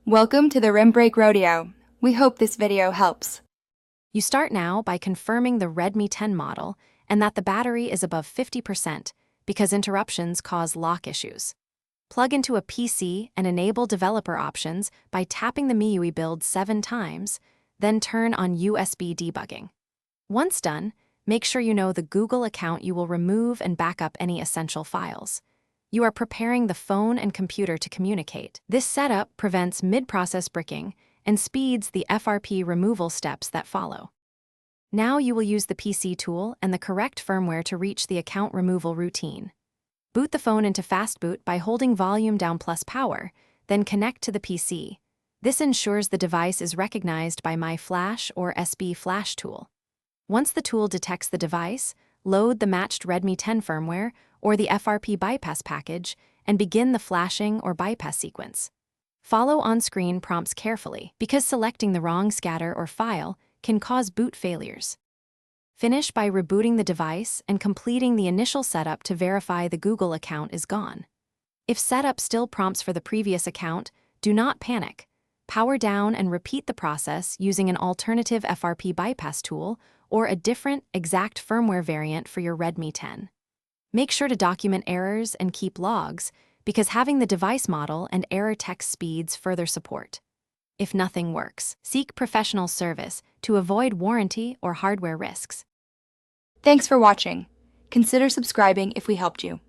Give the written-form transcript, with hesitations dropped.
Welcome to the Rim Break Rodeo. We hope this video helps. You start now by confirming the Redmi 10 model and that the battery is above 50% because interruptions cause lock issues. Plug into a PC and enable developer options by tapping the MIUI build 7 times, then turn on USB debugging. Once done, make sure you know the Google account you will remove and back up any essential files. You are preparing the phone and computer to communicate. This setup prevents mid-process bricking and speeds the FRP removal steps that follow. Now you will use the PC tool and the correct firmware to reach the account removal routine. Boot the phone into Fast Boot by holding volume down plus power, then connect to the PC. This ensures the device is recognized by My Flash or SB Flash tool. Once the tool detects the device, load the matched Redmi 10 firmware or the FRP bypass package and begin the flashing or bypass sequence. Follow on-screen prompts carefully because selecting the wrong scatter or file can cause boot failures. Finish by rebooting the device and completing the initial setup to verify the Google account is gone. If setup still prompts for the previous account, do not panic. Power down and repeat the process using an alternative FRP bypass tool or a different, exact firmware variant for your Redmi 10. Make sure to document errors and keep logs, because having the device model and error text speeds further support. If nothing works, seek professional service to avoid warranty or hardware risks. Thanks for watching. Consider subscribing if we helped you.